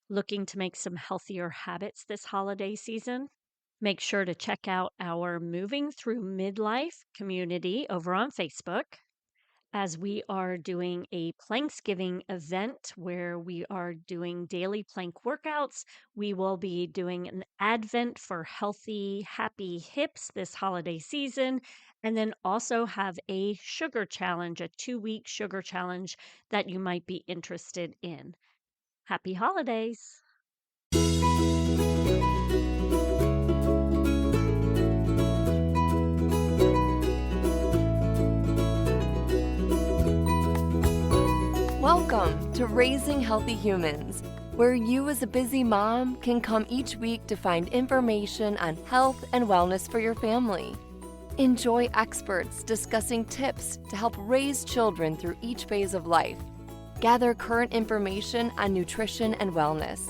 Looking to make some healthier habits this holiday season? Make sure to check out our Moving Through Midlife community over on Facebook, as we are doing a Planksgiving event where we are doing daily plank workouts. We will be doing an advent for healthy, happy hips this holiday season, and then also have a sugar challenge, a 2-week sugar challenge that you might be interested in. Happy holidays! Welcome to Raising Healthy Humans, where you as a busy mom can come each week to find information on health and wellness for your family. Enjoy experts discussing tips to help raise children through each phase of life. Gather current information on nutrition and wellness.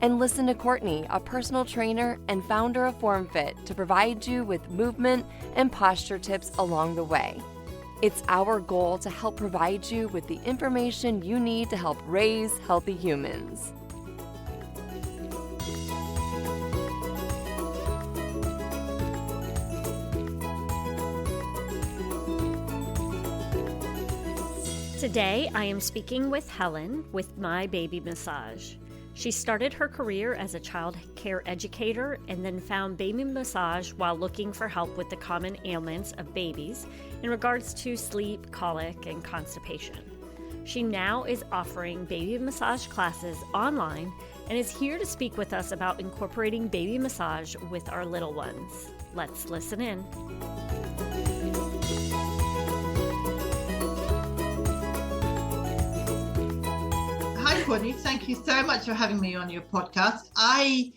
And listen to Courtney, a personal trainer and founder of FormFit, to provide you with movement and posture tips along the way. It's our goal to help provide you with the information you need to help raise healthy humans. Today, I am speaking with Helen with My Baby Massage. She started her career as a child care educator and then found baby massage while looking for help with the common ailments of babies in regards to sleep, colic, and constipation. She now is offering baby massage classes online and is here to speak with us about incorporating baby massage with our little ones. Let's listen in. Hi, Courtney. Thank you so much for having me on your podcast. I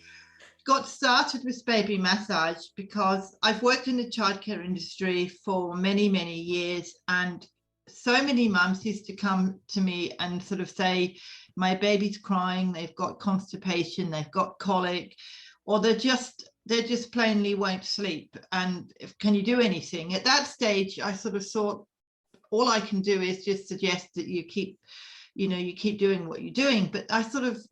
got started with baby massage because I've worked in the childcare industry for many, many years, and so many mums used to come to me and sort of say, my baby's crying, they've got constipation, they've got colic, or they just plainly won't sleep. And can you do anything? At that stage, I sort of thought, all I can do is just suggest that you keep doing what you're doing. But I sort of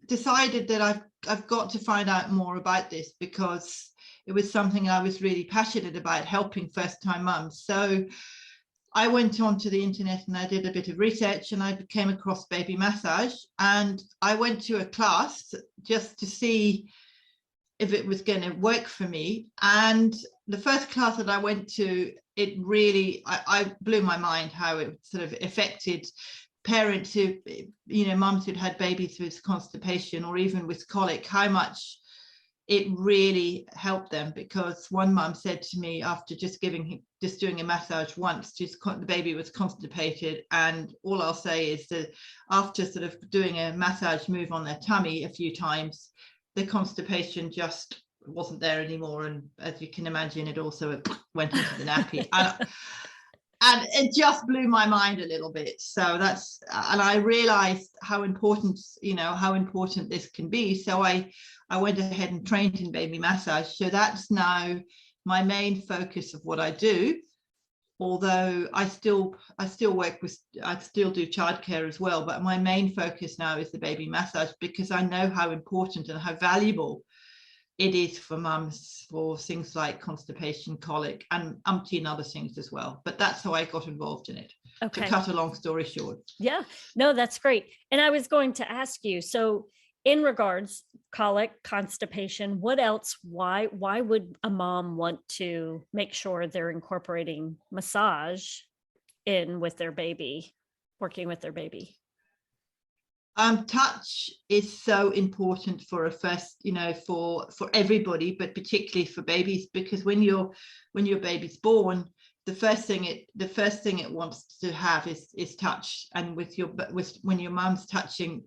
decided that I've got to find out more about this, because it was something I was really passionate about, helping first-time mums. So I went onto the internet and I did a bit of research, and I came across baby massage, and I went to a class just to see if it was going to work for me. And the first class that I went to, it really, I blew my mind how it sort of affected parents who, mums who'd had babies with constipation or even with colic, how much it really helped them. Because one mum said to me, after just doing a massage once, the baby was constipated, and all I'll say is that after sort of doing a massage move on their tummy a few times, the constipation just wasn't there anymore. And as you can imagine, it also went into the nappy. And it just blew my mind a little bit. So and I realized how important this can be. So I went ahead and trained in baby massage. So that's now my main focus of what I do. Although I still do childcare as well, but my main focus now is the baby massage, because I know how important and how valuable it is for mums for things like constipation, colic, and umpteen other things as well. But that's how I got involved in it. Okay. To cut a long story short. Yeah, no, that's great. And I was going to ask you, so in regards colic, constipation, what else, why would a mom want to make sure they're incorporating massage in with their baby, working with their baby? Touch is so important for for everybody, but particularly for babies, because when your baby's born, the first thing it wants to have is touch. And when your mum's touching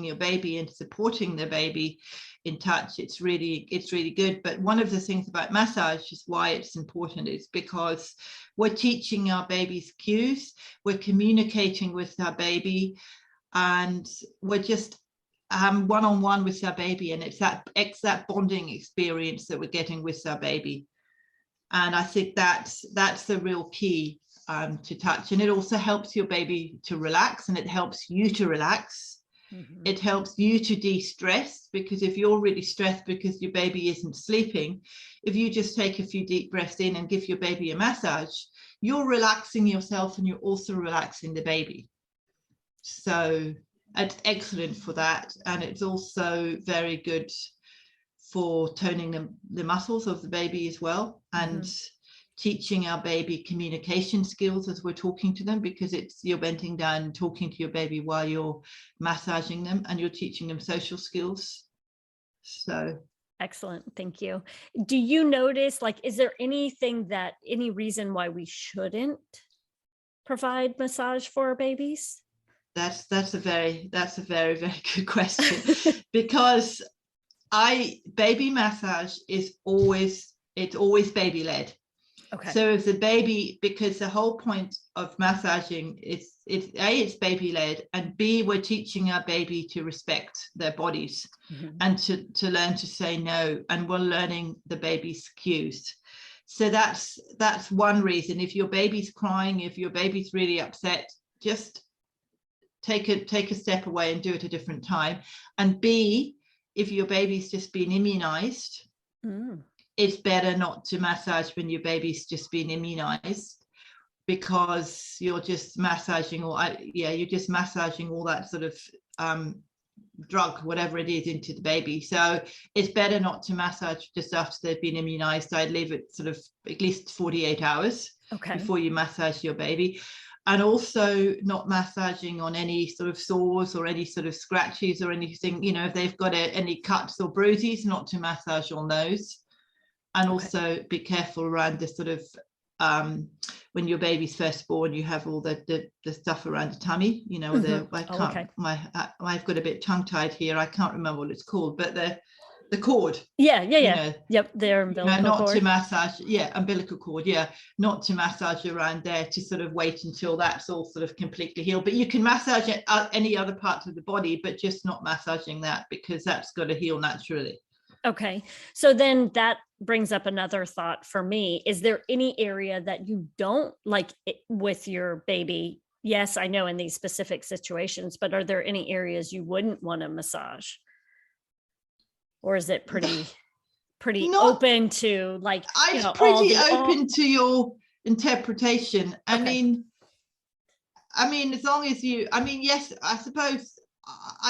your baby and supporting the baby in touch, it's really good. But one of the things about massage is why it's important is because we're teaching our babies cues, we're communicating with our baby, and we're just one-on-one with our baby, and it's that bonding experience that we're getting with our baby. And I think that's the real key to touch. And it also helps your baby to relax, and it helps you to relax. It helps you to de-stress, because if you're really stressed because your baby isn't sleeping, if you just take a few deep breaths in and give your baby a massage, you're relaxing yourself and you're also relaxing the baby. So it's excellent for that. And it's also very good for toning the muscles of the baby as well, and teaching our baby communication skills as we're talking to them, because you're bending down and talking to your baby while you're massaging them, and you're teaching them social skills. So excellent. Thank you. Do you notice, like, is there any reason why we shouldn't provide massage for our babies? that's a very, very good question. Because baby massage is always baby led. Okay. So if the baby, because the whole point of massaging is it's baby led, and B, we're teaching our baby to respect their bodies and to learn to say no, and we're learning the baby's cues. So that's one reason. If your baby's crying, if your baby's really upset, just take a step away and do it a different time. And B, if your baby's just been immunized, it's better not to massage when your baby's just been immunized, because you're just massaging all that sort of drug, whatever it is, into the baby. So it's better not to massage just after they've been immunized. I'd leave it sort of at least 48 hours before you massage your baby. And also not massaging on any sort of sores or any sort of scratches or anything, if they've got any cuts or bruises, not to massage on those. And also be careful around the sort of, when your baby's first born, you have all the stuff around the tummy, I've got a bit tongue tied here. I can't remember what it's called, but the cord. Yep, their umbilical not cord. To massage, umbilical cord, not to massage around there, to sort of wait until that's all sort of completely healed. But you can massage any other parts of the body, but just not massaging that, because that's got to heal naturally. Okay, so then that brings up another thought for me. Is there any area that you don't like with your baby? Yes, I know in these specific situations, but are there any areas you wouldn't want to massage? Or is it pretty open to, like, it's pretty open to your interpretation. I mean, as long as yes, I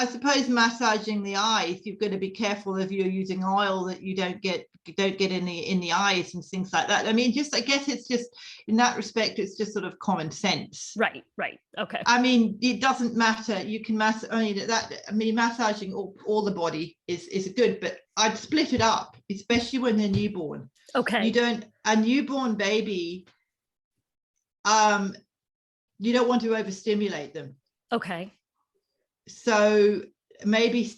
suppose massaging the eyes, you've got to be careful if you're using oil that you don't get in the eyes and things like that. I guess it's just, in that respect, it's just sort of common sense. Right. Okay. It doesn't matter. You can massaging all the body is good, but I'd split it up, especially when they're newborn. Okay. A newborn baby, you don't want to overstimulate them. Okay. So maybe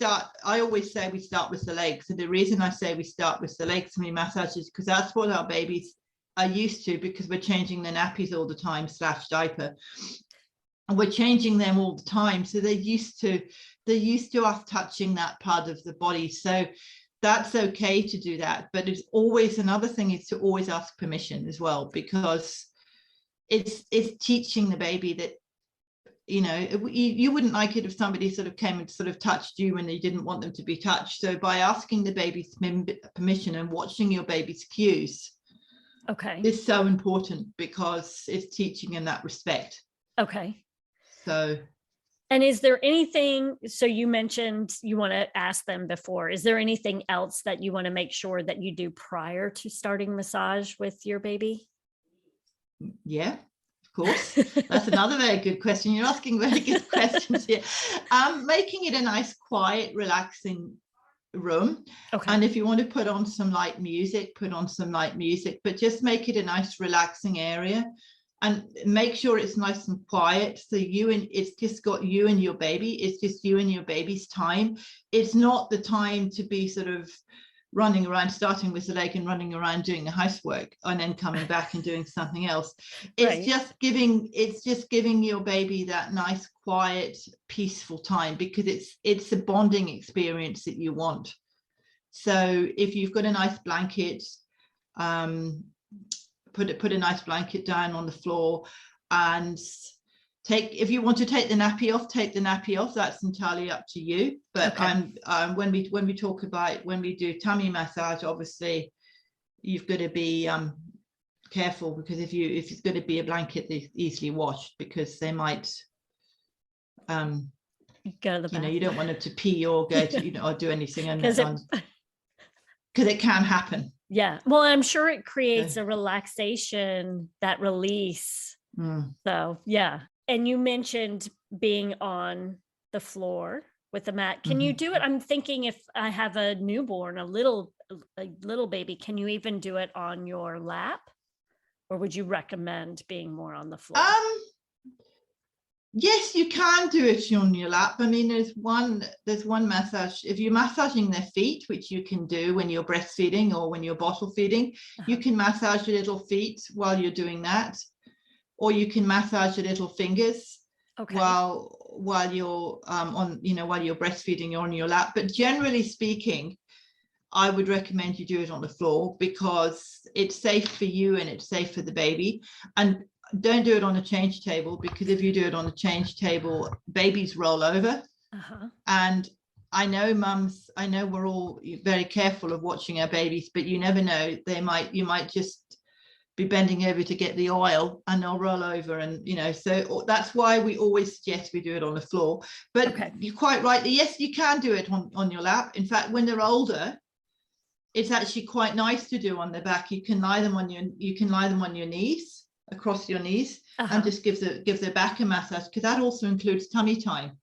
I always say we start with the legs. And the reason I say we start with the legs when we massage is because that's what our babies are used to, because we're changing their nappies all the time / diaper. And we're changing them all the time. So they're used to us touching that part of the body. So that's okay to do that. But it's always, another thing is to always ask permission as well, because it's teaching the baby that, you wouldn't like it if somebody sort of came and sort of touched you when they didn't want them to be touched. So by asking the baby's permission and watching your baby's cues, is so important, because it's teaching in that respect. Okay. So, and is there anything, so you mentioned you want to ask them before, is there anything else that you want to make sure that you do prior to starting massage with your baby? Yeah. Of course, that's another very good question. You're asking very good questions here. Making it a nice, quiet, relaxing room. And if you want to put on some light music, but just make it a nice, relaxing area, and make sure it's nice and quiet. So it's just got you and your baby. It's just you and your baby's time. It's not the time to be sort of running around, starting with the leg and running around doing the housework and then coming back and doing something else. It's just giving your baby that nice, quiet, peaceful time, because it's a bonding experience that you want. So if you've got a nice blanket, put a nice blanket down on the floor, and if you want to take the nappy off, take the nappy off. That's entirely up to you. But when we talk about, when we do tummy massage, obviously you've got to be careful, because if it's going to be a blanket that's easily washed, because they might go to the bathroom. You don't want them to pee or go to or do anything, because it can happen. Yeah, well, I'm sure it creates a relaxation, that release. So yeah. And you mentioned being on the floor with the mat. Can you do it? I'm thinking, if I have a newborn, a little baby, can you even do it on your lap? Or would you recommend being more on the floor? Yes, you can do it on your lap. I mean, there's one massage. If you're massaging their feet, which you can do when you're breastfeeding or when you're bottle feeding, you can massage your little feet while you're doing that. Or you can massage your little fingers while you're while you're breastfeeding or on your lap. But generally speaking, I would recommend you do it on the floor, because it's safe for you and it's safe for the baby. And don't do it on a change table, because if you do it on a change table, babies roll over. And I know we're all very careful of watching our babies, but you never know, you might just be bending over to get the oil and they'll roll over, and so that's why we always suggest we do it on the floor. But you're quite right, yes, you can do it on your lap. In fact, when they're older, it's actually quite nice to do on the back. You can lie them on your knees, across your knees, and just give their back a massage, because that also includes tummy time.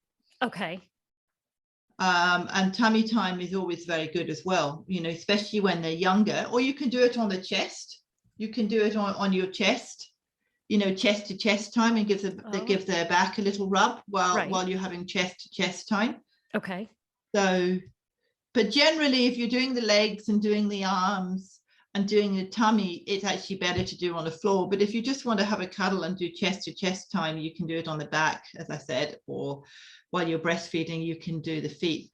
And tummy time is always very good as well, especially when they're younger. Or you can do it on the chest. You can do it on your chest, chest to chest time, and give their back a little rub while you're having chest to chest time. So, but generally, if you're doing the legs and doing the arms and doing the tummy, it's actually better to do on the floor. But if you just want to have a cuddle and do chest to chest time, you can do it on the back, as I said, or while you're breastfeeding, you can do the feet,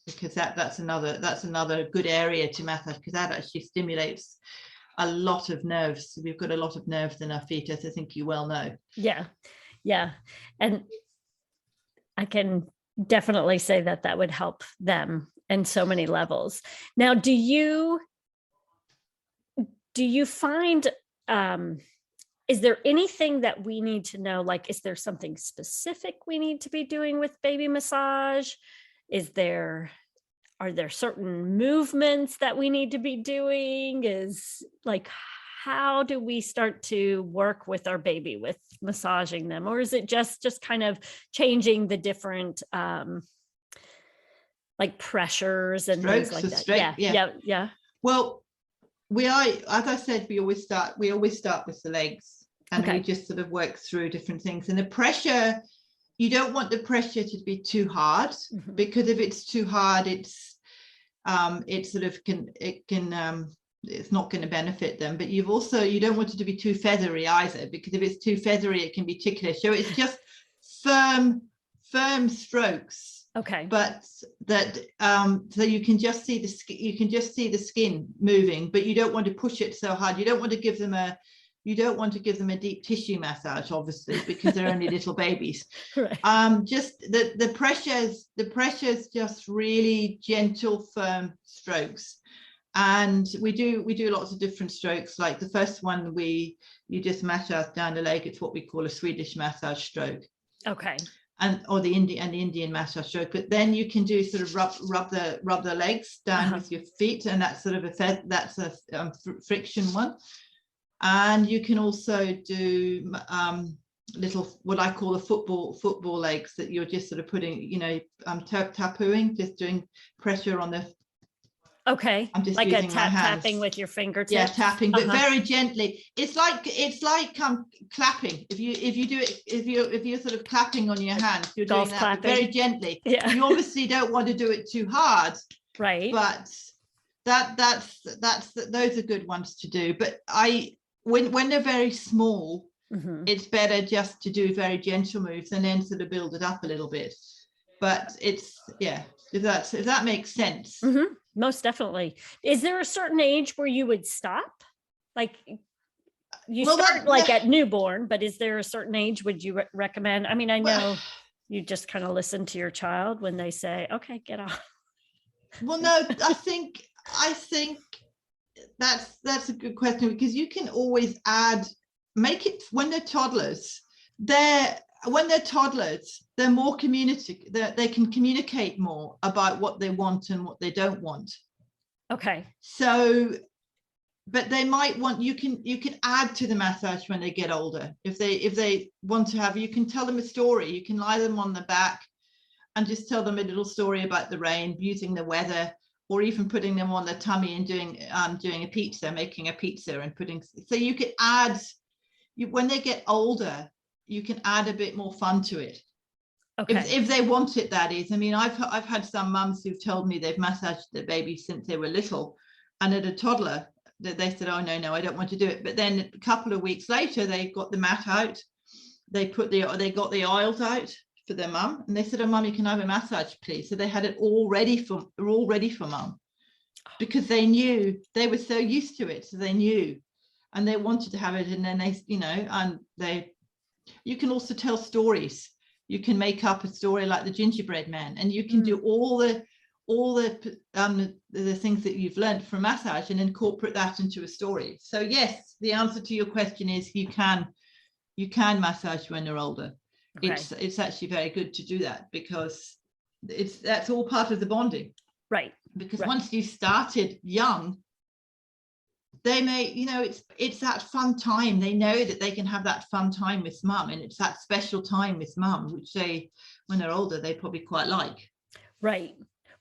because that's another good area to massage, because that actually stimulates a lot of nerves. We've got a lot of nerves in our feet, as I think you well know. Yeah. And I can definitely say that would help them in so many levels. Now, do you find, is there anything that we need to know? Like, is there something specific we need to be doing with baby massage? Are there certain movements that we need to be doing? How do we start to work with our baby with massaging them? Or is it just kind of changing the different pressures and strokes, things like that? Yeah. Well, as I said, we always start with the legs, and we just sort of work through different things. And the pressure, you don't want the pressure to be too hard, because if it's too hard, it's not going to benefit them. But you don't want it to be too feathery either, because if it's too feathery, it can be ticklish. So it's just firm strokes. But that so you can just see the skin moving, but you don't want to push it so hard. You don't want to give them a deep tissue massage, obviously, because they're only little babies. Just the pressures, just really gentle, firm strokes. And we do lots of different strokes. Like the first one, you just massage down the leg. It's what we call a Swedish massage stroke. Or the Indian massage stroke. But then you can do sort of rub the legs down with your feet, and that's sort of a friction one. And you can also do little, what I call the football legs, that you're just sort of putting, tappooing, just doing pressure on the. I'm just like a tapping with your fingertips. Yeah, tapping, but very gently. It's like clapping. If you do it, if you're sort of clapping on your hands, you're doing that very gently. You obviously don't want to do it too hard, but those are good ones to do. But when they're very small, it's better just to do very gentle moves and then sort of build it up a little bit. But if that makes sense. Most definitely. Is there a certain age where you would stop? you Well, start like at newborn, but is there a certain age would you recommend? I mean, I know well, you just kind of listen to your child when they say, okay, get off. well, no, I think that's a good question, because you can always make it when they're toddlers. When they're toddlers, they're more they can communicate more about what they want and what they don't want. Okay. So, but they might want, you can add to the massage when they get older. If they want to have, you can tell them a story. You can lie them on the back and just tell them a little story about the rain, using the weather, or even putting them on their tummy and doing a pizza, making a pizza and putting. So you could add, when they get older, you can add a bit more fun to it. Okay. If they want it, that is. I mean, I've had some mums who've told me they've massaged their baby since they were little, and at a toddler, they said, oh no, I don't want to do it. But then a couple of weeks later, they got the mat out, they got the oils out for their mum, and they said, oh mum, you can have a massage please. So they had it all ready for mum, because they knew, they were so used to it, so they knew, and they wanted to have it. And then you can also tell stories. You can make up a story like the gingerbread man, and you can do all the things that you've learned from massage and incorporate that into a story. So yes, the answer to your question is you can massage when they're older. Okay. It's actually very good to do that, because that's all part of the bonding. Right. Because once you started young, they may, it's that fun time. They know that they can have that fun time with mum, and it's that special time with mum, which when they're older, they probably quite like. Right.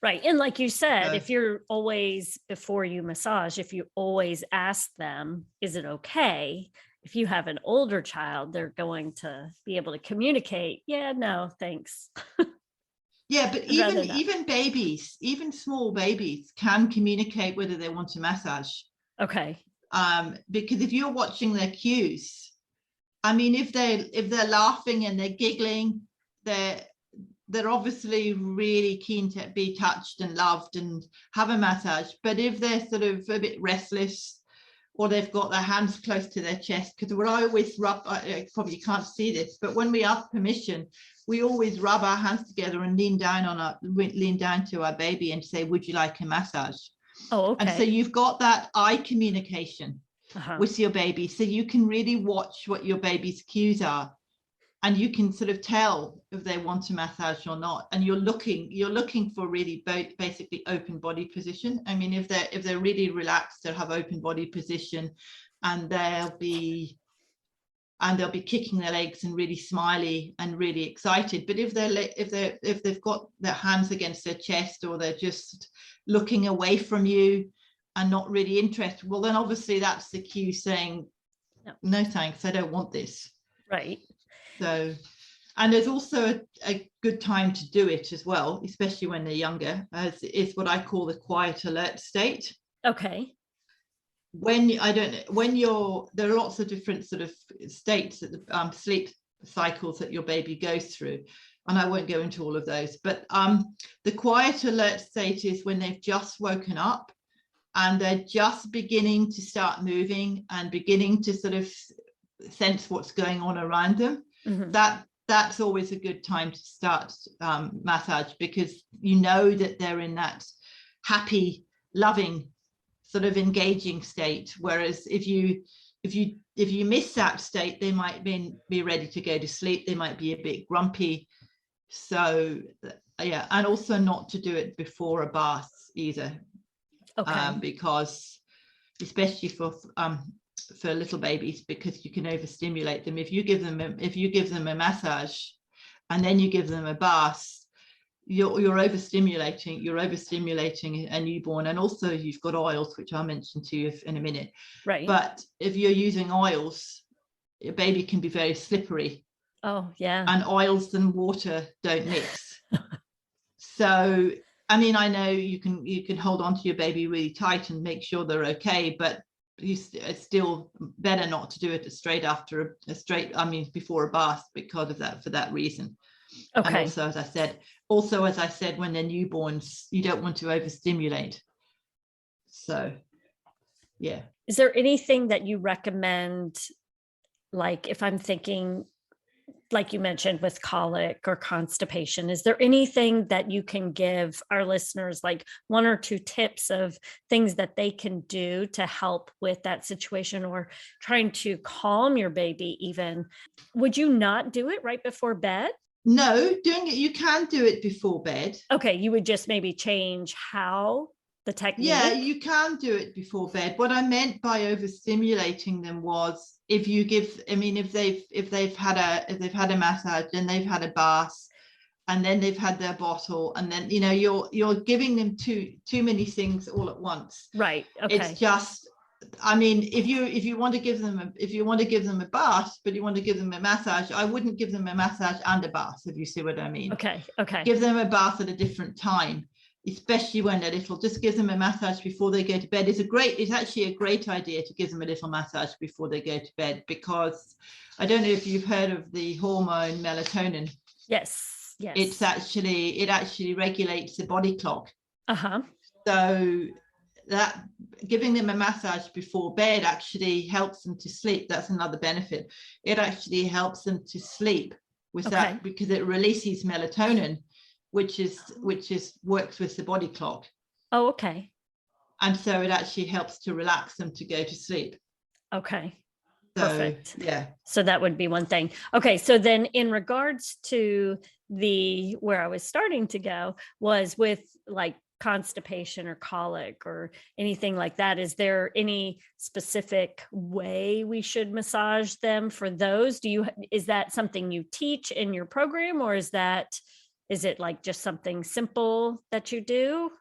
And like you said, if you're always, before you massage, if you always ask them, is it okay? If you have an older child, they're going to be able to communicate. Yeah, no, thanks. Yeah, but even babies, even small babies can communicate whether they want a massage. Okay. Because if you're watching their cues, I mean, if they're laughing and they're giggling, they're obviously really keen to be touched and loved and have a massage. But if they're sort of a bit restless, or they've got their hands close to their chest, because what I always rub, probably you can't see this, but when we ask permission, we always rub our hands together and lean down to our baby and say, would you like a massage? Oh, okay. And so you've got that eye communication with your baby, so you can really watch what your baby's cues are, and you can sort of tell if they want a massage or not. And you're looking for really basically open body position. I mean, if they're really relaxed, they'll have open body position, and they'll be kicking their legs and really smiley and really excited. But if they've got their hands against their chest, or they're just looking away from you and not really interested, well, then obviously that's the cue saying, no thanks, I don't want this. Right. So, and there's also a good time to do it as well, especially when they're younger, as is what I call the quiet alert state. Okay. There are lots of different sort of states that the sleep cycles that your baby goes through, and I won't go into all of those, but the quiet alert state is when they've just woken up and they're just beginning to start moving and beginning to sort of sense what's going on around them. Mm-hmm. That's always a good time to start massage, because you know that they're in that happy, loving, sort of engaging state. Whereas if you miss that state, they might be ready to go to sleep. They might be a bit grumpy. So yeah, and also not to do it before a bath either. Okay. Because especially for little babies, because you can overstimulate them. If you give them a massage and then you give them a bath, you're overstimulating a newborn. And also you've got oils, which I'll mention to you in a minute. Right. But if you're using oils, your baby can be very slippery. Oh yeah. And oils and water don't mix. So I mean, I know you can hold on to your baby really tight and make sure they're okay, but it's still better not to do it before a bath, because of that, for that reason. Okay. And also, as I said, when they're newborns, you don't want to overstimulate. So Yeah. Is there anything that you recommend, like if I'm thinking, like you mentioned with colic or constipation, is there anything that you can give our listeners, like one or two tips of things that they can do to help with that situation, or trying to calm your baby even? Would you not do it right before bed? No, you can do it before bed. Okay, you would just maybe change how the Yeah, technique. you can do it before bed. What I meant by overstimulating them was if you give, I mean, if they've had a massage and they've had a bath and then they've had their bottle, and then you're giving them too many things all at once. Right. It's Okay. just, I mean, if you want to give them a bath, but you want to give them a massage, I wouldn't give them a massage and a bath, if you see what I mean. Okay. Okay. Give them a bath at a different time, especially when they're little. Just give them a massage before they go to bed. It's actually a great idea to give them a little massage before they go to bed, because I don't know if you've heard of the hormone melatonin. Yes. Yes. It actually regulates the body clock. Uh-huh. So that giving them a massage before bed actually helps them to sleep. That's another benefit. It actually helps them to sleep with that, because it releases melatonin, which works with the body clock. Oh, okay. And so it actually helps to relax them to go to sleep. Okay. So, Perfect. yeah. So that would be one thing. Okay. So then in regards to where I was starting to go was with like constipation or colic or anything like that. Is there any specific way we should massage them for those? Is that something you teach in your program, or is it like just something simple that you do?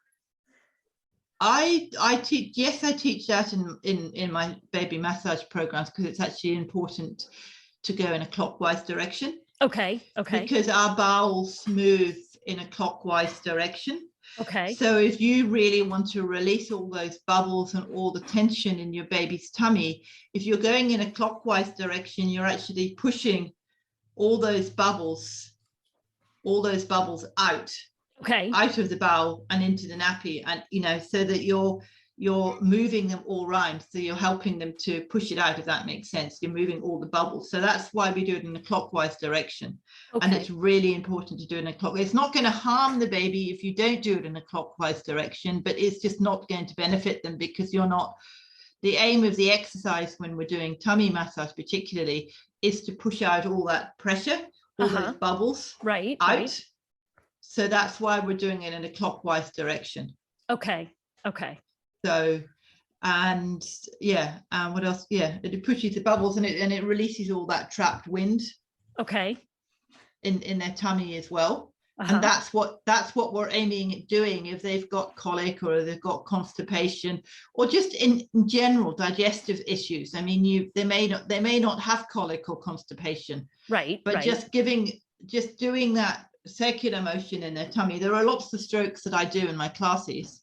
I teach, yes, I teach that in my baby massage programs, because it's actually important to go in a clockwise direction. Okay. Because our bowels move in a clockwise direction. Okay. So if you really want to release all those bubbles and all the tension in your baby's tummy, if you're going in a clockwise direction, you're actually pushing all those bubbles out. Okay. Out of the bowel and into the nappy, and so that you're moving them all around, so you're helping them to push it out, if that makes sense. You're moving all the bubbles. So that's why we do it in a clockwise direction. Okay. And it's really important to do it in a clockwise. It's not going to harm the baby if you don't do it in a clockwise direction, but it's just not going to benefit them, because you're not, the aim of the exercise when we're doing tummy massage particularly is to push out all that pressure, all those bubbles out. So that's why we're doing it in a clockwise direction. Okay. So, and what else? Yeah, it pushes the bubbles and it releases all that trapped wind. Okay. In their tummy as well. And that's what we're aiming at doing if they've got colic or they've got constipation, or just in general digestive issues. I mean, they may not have colic or constipation. Right. But just doing that circular motion in their tummy. There are lots of strokes that I do in my classes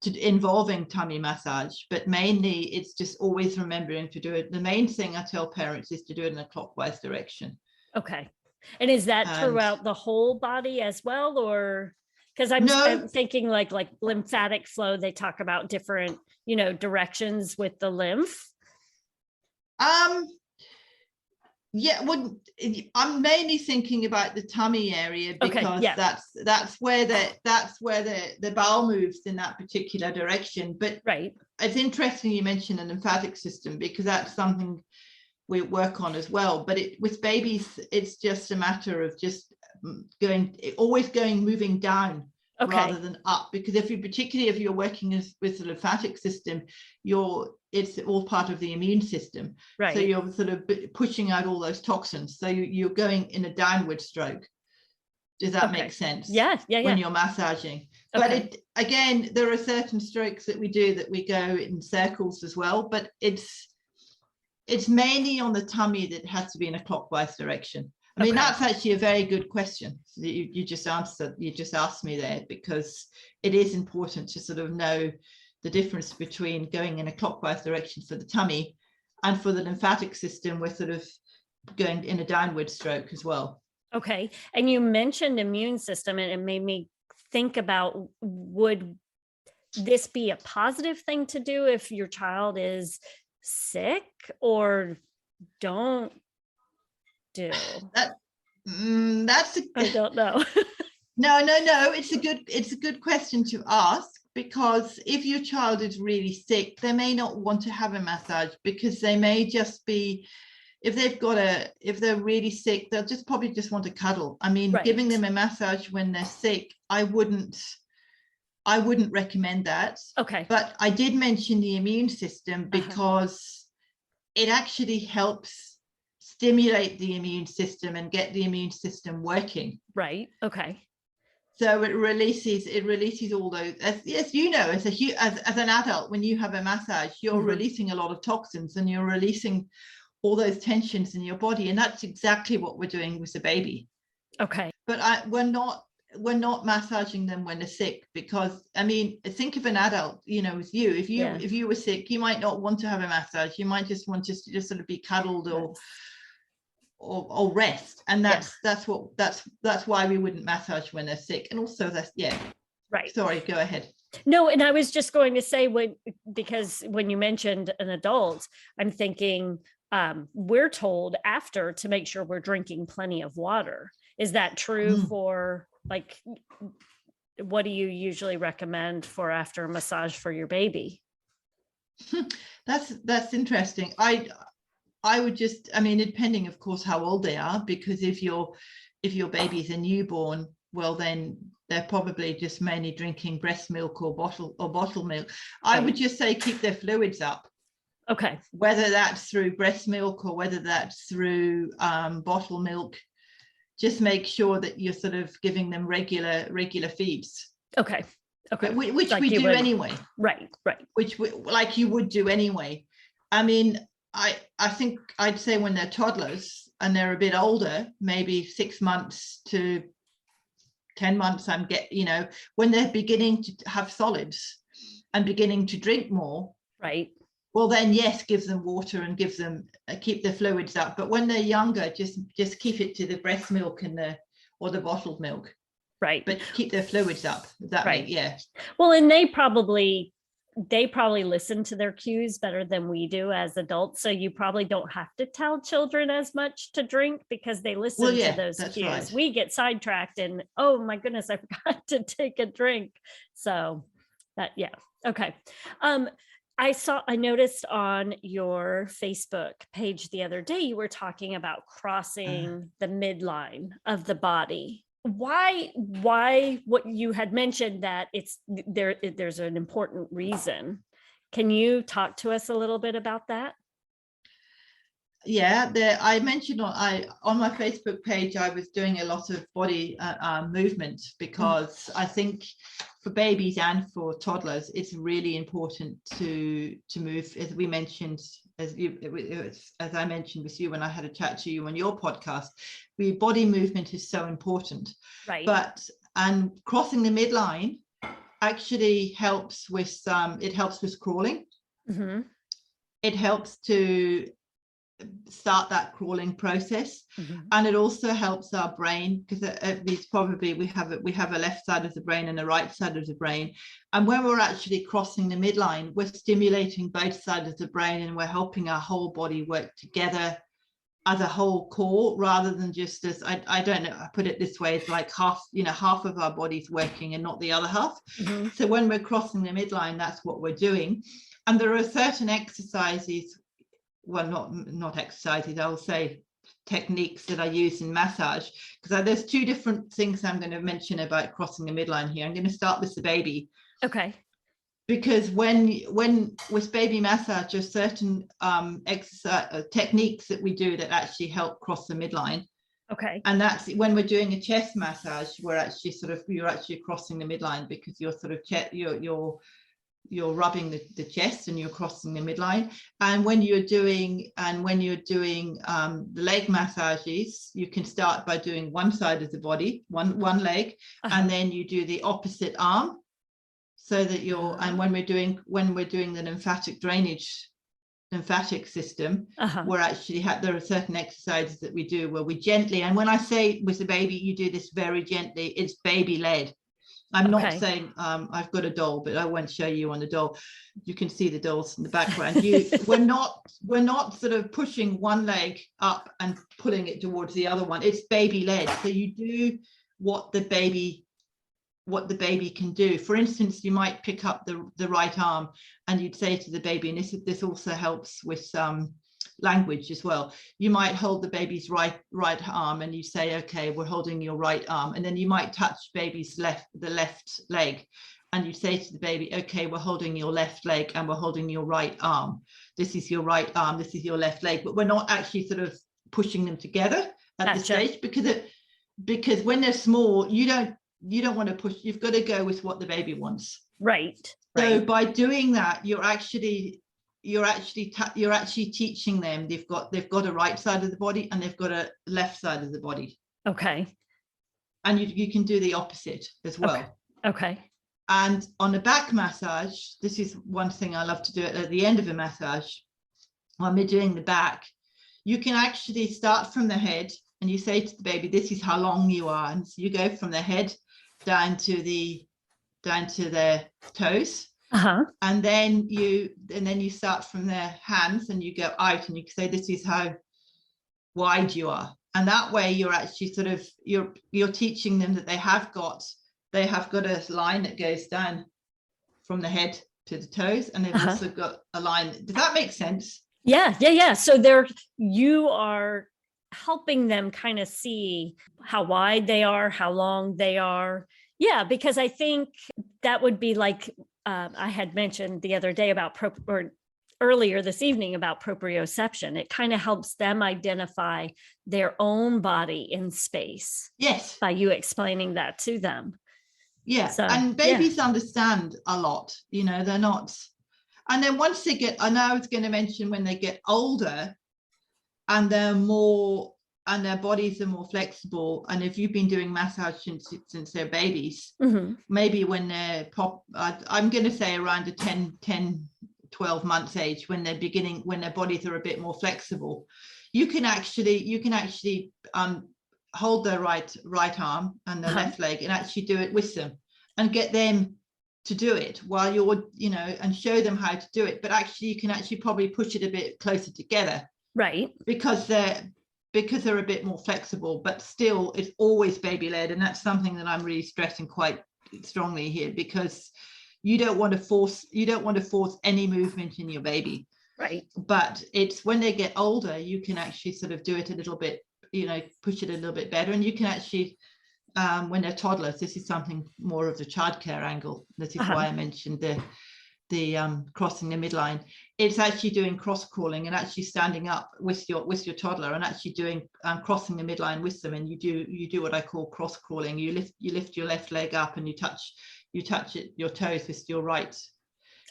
involving tummy massage, but mainly it's just always remembering to do it. The main thing I tell parents is to do it in a clockwise direction. Okay. And is that throughout the whole body as well, or because I'm thinking like lymphatic flow, they talk about different directions with the lymph. Yeah, well, I'm mainly thinking about the tummy area, because that's where the bowel moves in that particular direction. But it's interesting you mentioned the lymphatic system, because that's something we work on as well. But with babies, it's just a matter of just moving down rather than up, because particularly if you're working with the lymphatic system, it's all part of the immune system. Right. So you're sort of pushing out all those toxins. So you're going in a downward stroke. Does that make sense? Yeah. When you're massaging. But again, there are certain strokes that we do that we go in circles as well. But it's mainly on the tummy that has to be in a clockwise direction. I mean, that's actually a very good question that you just answered. You just asked me there, because it is important to sort of know the difference between going in a clockwise direction for the tummy, and for the lymphatic system, we're sort of going in a downward stroke as well. Okay. And you mentioned immune system, and it made me think about, would this be a positive thing to do if your child is sick, or don't do? That that's I don't know. no. It's a good question to ask, because if your child is really sick, they may not want to have a massage, because they may just be, if they're really sick, they'll just probably just want to cuddle. I mean, Right. giving them a massage when they're sick, I wouldn't recommend that. Okay. But I did mention the immune system because it actually helps stimulate the immune system and get the immune system working. Right. Okay. So it releases all those, as you know, as an adult, when you have a massage, you're releasing a lot of toxins, and you're releasing all those tensions in your body, and that's exactly what we're doing with the baby. Okay. But we're not massaging them when they're sick, because I mean, think of an adult, you know, with you, if you were sick, you might not want to have a massage. You might just want to just sort of be cuddled or rest, and that's why we wouldn't massage when they're sick. And also right. Sorry, go ahead. No, and I was just going to say, because when you mentioned an adult, I'm thinking we're told after to make sure we're drinking plenty of water. Is that true for, like, what do you usually recommend for after a massage for your baby? That's interesting. I would just, I mean, depending of course how old they are, because if your baby's a newborn, well then they're probably just mainly drinking breast milk or bottle milk. I would just say keep their fluids up. Okay. Whether that's through breast milk or whether that's through bottle milk, just make sure that you're sort of giving them regular feeds. Okay. Which like we do anyway. Right. Which like you would do anyway. I mean, I think I'd say when they're toddlers and they're a bit older, maybe 6 months to 10 months, when they're beginning to have solids and beginning to drink more. Right. Well, then, yes, give them water and keep the fluids up. But when they're younger, just keep it to the breast milk or the bottled milk. Right. But keep their fluids up. Well, and they probably listen to their cues better than we do as adults. So you probably don't have to tell children as much to drink, because they listen to those cues. Right. We get sidetracked and, oh my goodness, I forgot to take a drink. So okay. I noticed on your Facebook page the other day, you were talking about crossing the midline of the body. Why what you had mentioned that there's an important reason. Can you talk to us a little bit about that? I mentioned on my Facebook page, I was doing a lot of body movement, because I think for babies and for toddlers, it's really important to move, as we mentioned, as I mentioned with you when I had a chat to you on your podcast. Body movement is so important. Right. And crossing the midline actually helps with crawling. Mm-hmm. It helps to start that crawling process, and it also helps our brain, because at least probably we have a left side of the brain and a right side of the brain, and when we're actually crossing the midline, we're stimulating both sides of the brain, and we're helping our whole body work together as a whole core, rather than just as I don't know, I put it this way, it's like half of our body's working and not the other half. So when we're crossing the midline, that's what we're doing. And there are certain exercises, well, not exercises, I'll say techniques that I use in massage, because there's two different things I'm going to mention about crossing the midline here. I'm going to start with the baby. Okay. Because when with baby massage, there's certain exercise techniques that we do that actually help cross the midline. Okay. And that's when we're doing a chest massage, you're actually crossing the midline, because you're sort of you're rubbing the chest and you're crossing the midline. And when you're doing the leg massages, you can start by doing one side of the body, one leg, and then you do the opposite arm, so that and when we're doing the lymphatic system, we're actually there are certain exercises that we do where we gently, and when I say with the baby, you do this very gently, it's baby led. I'm not Okay. saying I've got a doll, but I won't show you on the doll. You can see the dolls in the background. We're not sort of pushing one leg up and pulling it towards the other one. It's baby led. So you do what the baby can do. For instance, you might pick up the right arm and you'd say to the baby, and this also helps with language as well. You might hold the baby's right arm and you say, okay, we're holding your right arm. And then you might touch baby's the left leg. And you say to the baby, okay, we're holding your left leg and we're holding your right arm. This is your right arm, this is your left leg. But we're not actually sort of pushing them together at this stage, because when they're small, you don't want to push. You've got to go with what the baby wants. Right. So by doing that, you're actually teaching them they've got a right side of the body and they've got a left side of the body. Okay. And you can do the opposite as well. Okay. And on a back massage, this is one thing I love to do at the end of a massage. When we're doing the back, you can actually start from the head and you say to the baby, this is how long you are. And so you go from the head down to their toes. And then you start from their hands and you go out and you say, this is how wide you are. And that way you're actually sort of, you're teaching them that they have got a line that goes down from the head to the toes, and they've also got a line. Does that make sense? Yeah. So you are helping them kind of see how wide they are, how long they are. Yeah, because I think that would be like I had mentioned the other day about earlier this evening about proprioception. It kind of helps them identify their own body in space. Yes. By you explaining that to them. Yeah. So, and babies understand a lot, they're not. And then once they get, I know I was going to mention when they get older and they're more, and their bodies are more flexible. And if you've been doing massage since they're babies, maybe when they're I'm going to say around a 10, 12 months age, when their bodies are a bit more flexible, you can actually hold their right arm and their left leg and actually do it with them and get them to do it while you're, and show them how to do it. But actually, you can actually probably push it a bit closer together. Right. Because they're a bit more flexible, but still it's always baby led. And that's something that I'm really stressing quite strongly here, because you don't want to force any movement in your baby. Right. But it's when they get older, you can actually sort of do it a little bit, push it a little bit better. And you can actually, when they're toddlers, this is something more of the childcare angle. This is why I mentioned the crossing the midline. It's actually doing cross crawling and actually standing up with your toddler and actually doing crossing the midline with them. And you do what I call cross crawling. You lift your left leg up and you touch your toes with your right.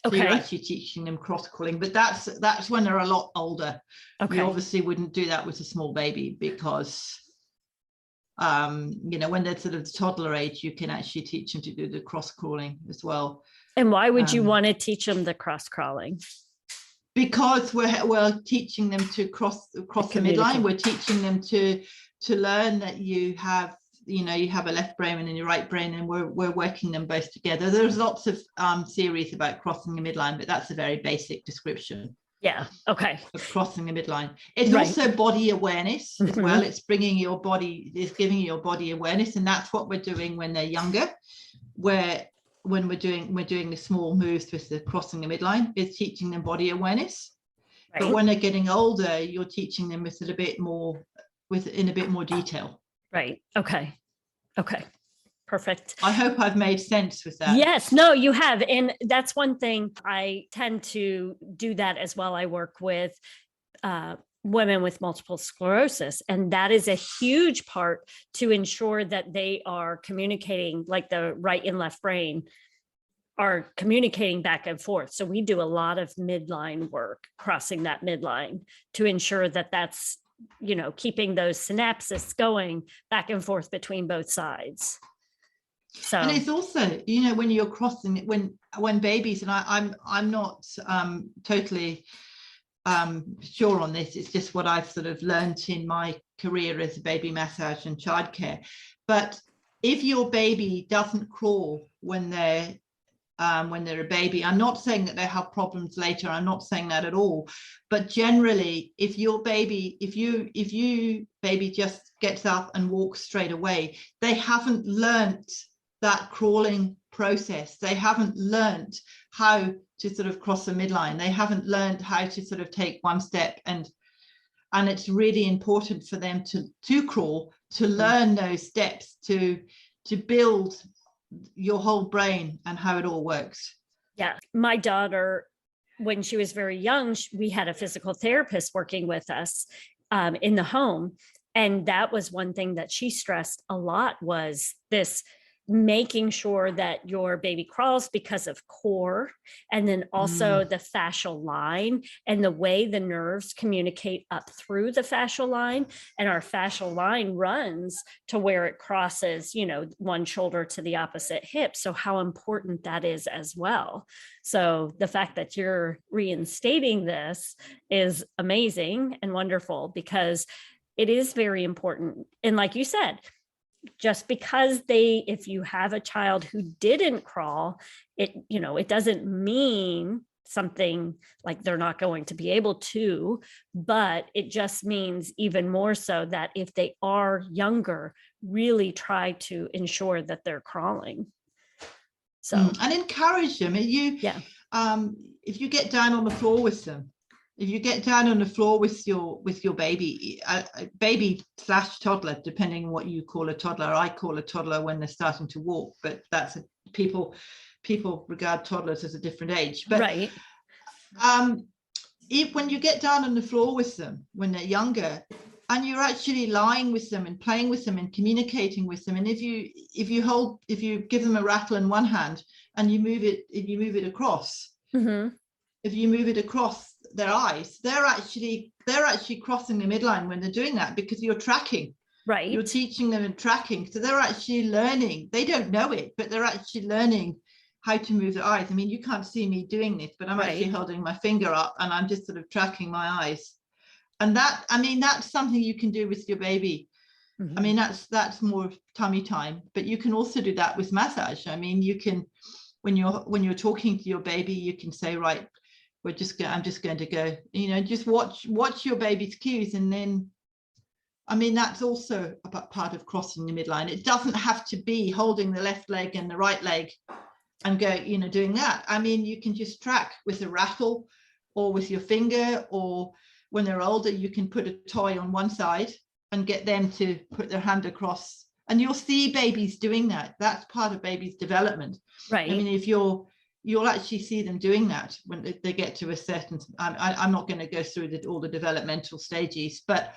So you're actually teaching them cross crawling, but that's when they're a lot older. You obviously wouldn't do that with a small baby, because when they're sort of toddler age, you can actually teach them to do the cross crawling as well. And why would you want to teach them the cross crawling? Because we're teaching them to cross the midline. We're teaching them to learn that you have a left brain and your right brain, and we're working them both together. There's lots of theories about crossing the midline, but that's a very basic description. Yeah. Okay. Of crossing the midline. It's also body awareness as well. It's giving your body awareness, and that's what we're doing when they're younger. When we're doing the small moves with the crossing the midline, it's teaching them body awareness. Right. But when they're getting older, you're teaching them in a bit more detail. Right. Okay. Perfect. I hope I've made sense with that. Yes, no, you have. And that's one thing I tend to do that as well. I work with women with multiple sclerosis, and that is a huge part to ensure that they are communicating, like the right and left brain are communicating back and forth. So we do a lot of midline work, crossing that midline, to ensure that that's, keeping those synapses going back and forth between both sides. So, and it's also, when you're crossing it, when babies, and I'm not totally sure on this, it's just what I've sort of learned in my career as a baby massage and childcare. But if your baby doesn't crawl when they're a baby, I'm not saying that they have problems later. I'm not saying that at all. But generally, if your baby, if you baby just gets up and walks straight away, they haven't learnt that crawling process. They haven't learnt how to sort of cross the midline. They haven't learned how to sort of take one step, and it's really important for them to crawl, to learn those steps, to build your whole brain and how it all works. Yeah. My daughter, when she was very young, we had a physical therapist working with us in the home. And that was one thing that she stressed a lot, was this making sure that your baby crawls because of core, and then also the fascial line and the way the nerves communicate up through the fascial line. And our fascial line runs to where it crosses, one shoulder to the opposite hip. So how important that is as well. So the fact that you're reinstating this is amazing and wonderful, because it is very important. And like you said, just because if you have a child who didn't crawl, it doesn't mean something like they're not going to be able to, but it just means even more so that if they are younger, really try to ensure that they're crawling. So and encourage them. If you get down on the floor with them, if you get down on the floor with your baby, baby / toddler, depending on what you call a toddler. I call a toddler when they're starting to walk, but people regard toddlers as a different age. But right. When you get down on the floor with them when they're younger, and you're actually lying with them and playing with them and communicating with them, and if you give them a rattle in one hand and you move it across, if you move it across their eyes, they're actually crossing the midline when they're doing that, because you're tracking. Right. You're teaching them and tracking. So they're actually learning. They don't know it, but they're actually learning how to move their eyes. I mean, you can't see me doing this, but I'm actually holding my finger up and I'm just sort of tracking my eyes. And that's something you can do with your baby. I mean, that's more tummy time, but you can also do that with massage. I mean, you can, when you're talking to your baby, you can say, right, I'm just going to go, just watch your baby's cues. And then, I mean, that's also about part of crossing the midline. It doesn't have to be holding the left leg and the right leg and go, doing that. I mean, you can just track with a rattle or with your finger, or when they're older, you can put a toy on one side and get them to put their hand across. And you'll see babies doing that. That's part of baby's development. Right. I mean, you'll actually see them doing that when they get to a certain, I'm not going to go through all the developmental stages, but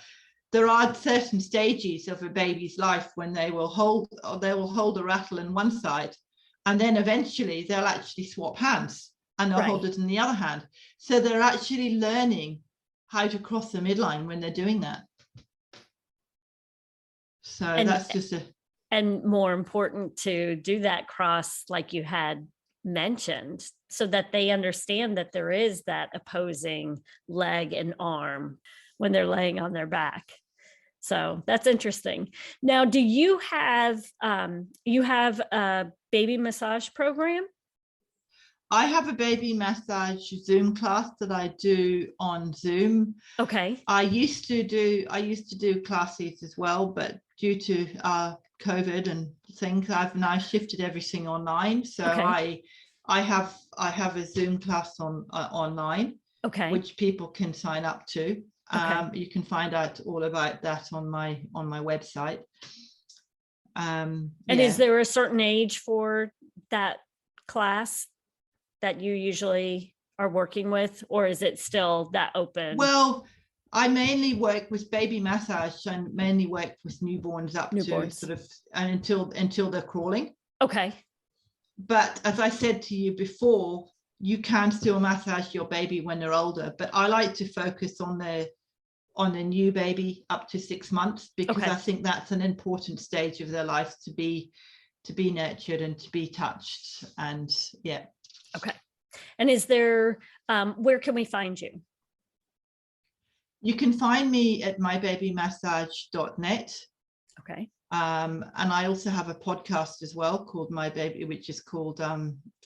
there are certain stages of a baby's life when they will hold a rattle in one side, and then eventually they'll actually swap hands and they'll hold it in the other hand. So they're actually learning how to cross the midline when they're doing that. So and more important to do that cross, like you had mentioned, so that they understand that there is that opposing leg and arm when they're laying on their back. So that's interesting. Now, do you have a baby massage program? I have a baby massage Zoom class that I do on Zoom. Okay. I used to do classes as well, but due to COVID and things, I've now shifted everything online. So I have a Zoom class online, which people can sign up to. You can find out all about that on my website. And is there a certain age for that class that you usually are working with, or is it still that open? Well, I mainly work with baby massage and mainly work with newborns up to sort of and until they're crawling. Okay. But as I said to you before, you can still massage your baby when they're older, but I like to focus on the new baby up to 6 months, because I think that's an important stage of their life to be nurtured and to be touched. And Okay. And is there, where can we find you? You can find me at mybabymassage.net. Okay. And I also have a podcast as well called My Baby, which is called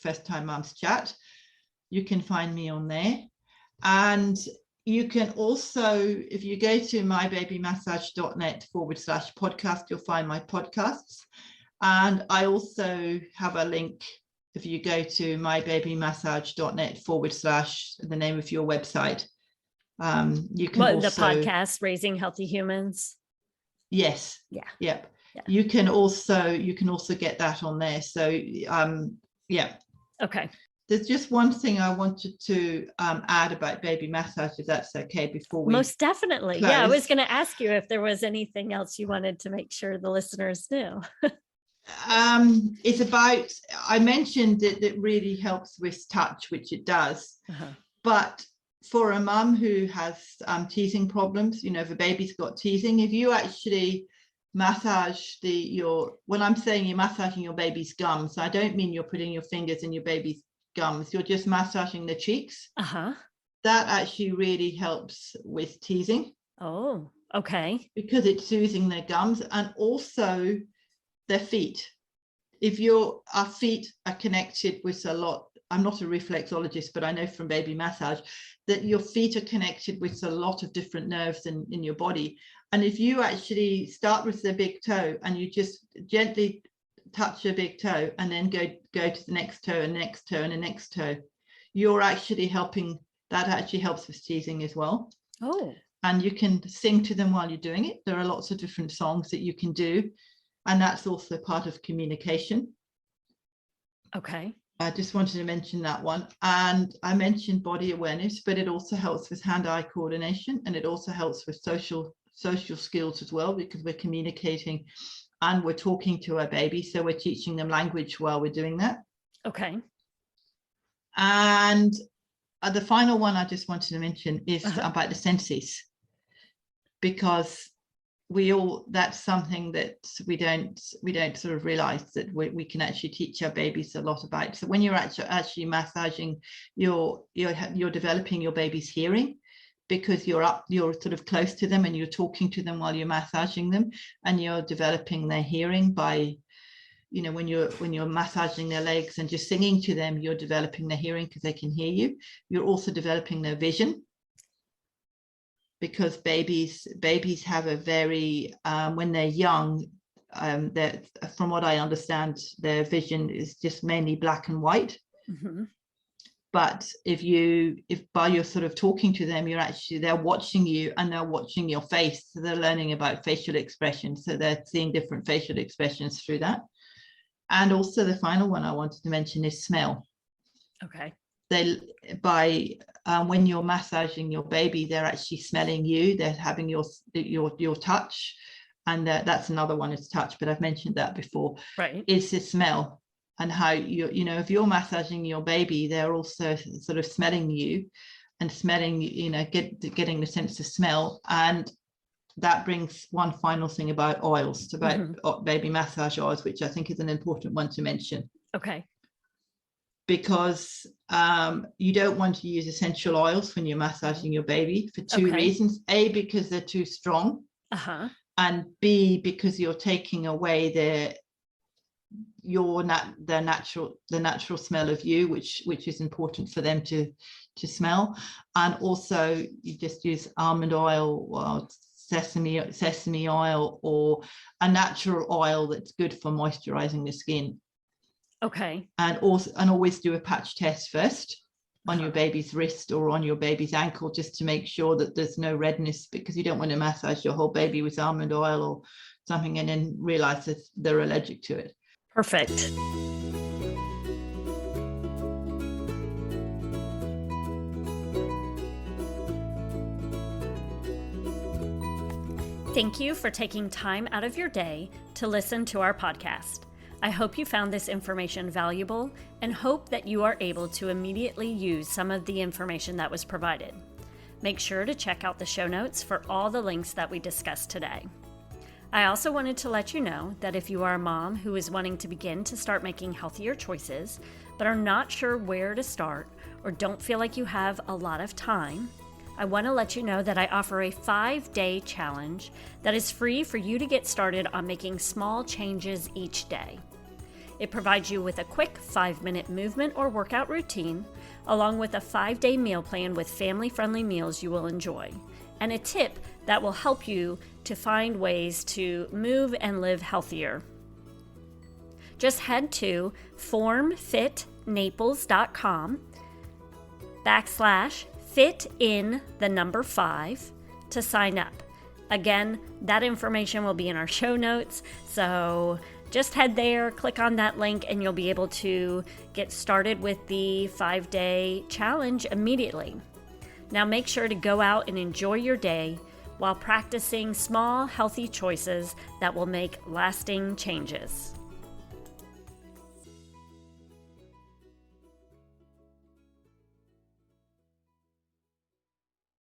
First Time Mums Chat. You can find me on there. And you can also, if you go to mybabymassage.net/podcast, you'll find my podcasts. And I also have a link. If you go to mybabymassage.net/ the name of your website, you can also the podcast Raising Healthy Humans. Yes. Yeah. Yep. Yeah. You can also get that on there. So yeah. Okay. There's just one thing I wanted to add about baby massage, if that's okay, before we most definitely close. Yeah, I was going to ask you if there was anything else you wanted to make sure the listeners knew. It's about, I mentioned that it really helps with touch, which it does. But for a mum who has teething problems, if a baby's got teething, if you actually massage when I'm saying you're massaging your baby's gums, I don't mean you're putting your fingers in your baby's gums, you're just massaging the cheeks. That actually really helps with teething. Oh, okay. Because it's soothing their gums, and also their feet. Our feet are connected with a lot. I'm not a reflexologist, but I know from baby massage that your feet are connected with a lot of different nerves in your body. And if you actually start with the big toe and you just gently touch your big toe and then go to the next toe and next toe and the next toe, you're actually helping. That actually helps with teething as well. Oh. And you can sing to them while you're doing it. There are lots of different songs that you can do. And that's also part of communication. Okay. I just wanted to mention that one. And I mentioned body awareness, but it also helps with hand-eye coordination, and it also helps with social skills as well, because we're communicating and we're talking to our baby. So we're teaching them language while we're doing that. Okay. And the final one I just wanted to mention is about the senses, because that's something that we don't sort of realize that we can actually teach our babies a lot about. So when you're actually massaging, you're developing your baby's hearing, because you're sort of close to them and you're talking to them while you're massaging them, and you're developing their hearing by, when you're massaging their legs and just singing to them, you're developing their hearing because they can hear you. You're also developing their vision, because babies have a very when they're young, from what I understand, their vision is just mainly black and white. But if by your sort of talking to them, they're watching you and they're watching your face, so they're learning about facial expressions, so they're seeing different facial expressions through that. And also the final one I wanted to mention is smell. Okay. When you're massaging your baby, they're actually smelling you. They're having your touch, and that's another one is touch. But I've mentioned that before. Right. It's the smell, and how if you're massaging your baby, they're also sort of smelling you, and smelling, getting the sense of smell. And that brings one final thing about oils, about baby massage oils, which I think is an important one to mention. Okay. Because you don't want to use essential oils when you're massaging your baby for two reasons. A, because they're too strong, and B, because you're taking away the natural smell of you, which is important for them to smell. And also you just use almond oil or sesame oil, or a natural oil that's good for moisturizing the skin. Okay. And always do a patch test first on your baby's wrist or on your baby's ankle, just to make sure that there's no redness, because you don't want to massage your whole baby with almond oil or something and then realize that they're allergic to it. Perfect. Thank you for taking time out of your day to listen to our podcast. I hope you found this information valuable and hope that you are able to immediately use some of the information that was provided. Make sure to check out the show notes for all the links that we discussed today. I also wanted to let you know that if you are a mom who is wanting to begin to start making healthier choices, but are not sure where to start or don't feel like you have a lot of time, I want to let you know that I offer a 5-day challenge that is free for you to get started on making small changes each day. It provides you with a quick 5-minute movement or workout routine, along with a 5-day meal plan with family-friendly meals you will enjoy, and a tip that will help you to find ways to move and live healthier. Just head to formfitnaples.com/fit5 to sign up. Again, that information will be in our show notes, so just head there, click on that link, and you'll be able to get started with the 5-day challenge immediately. Now make sure to go out and enjoy your day while practicing small, healthy choices that will make lasting changes.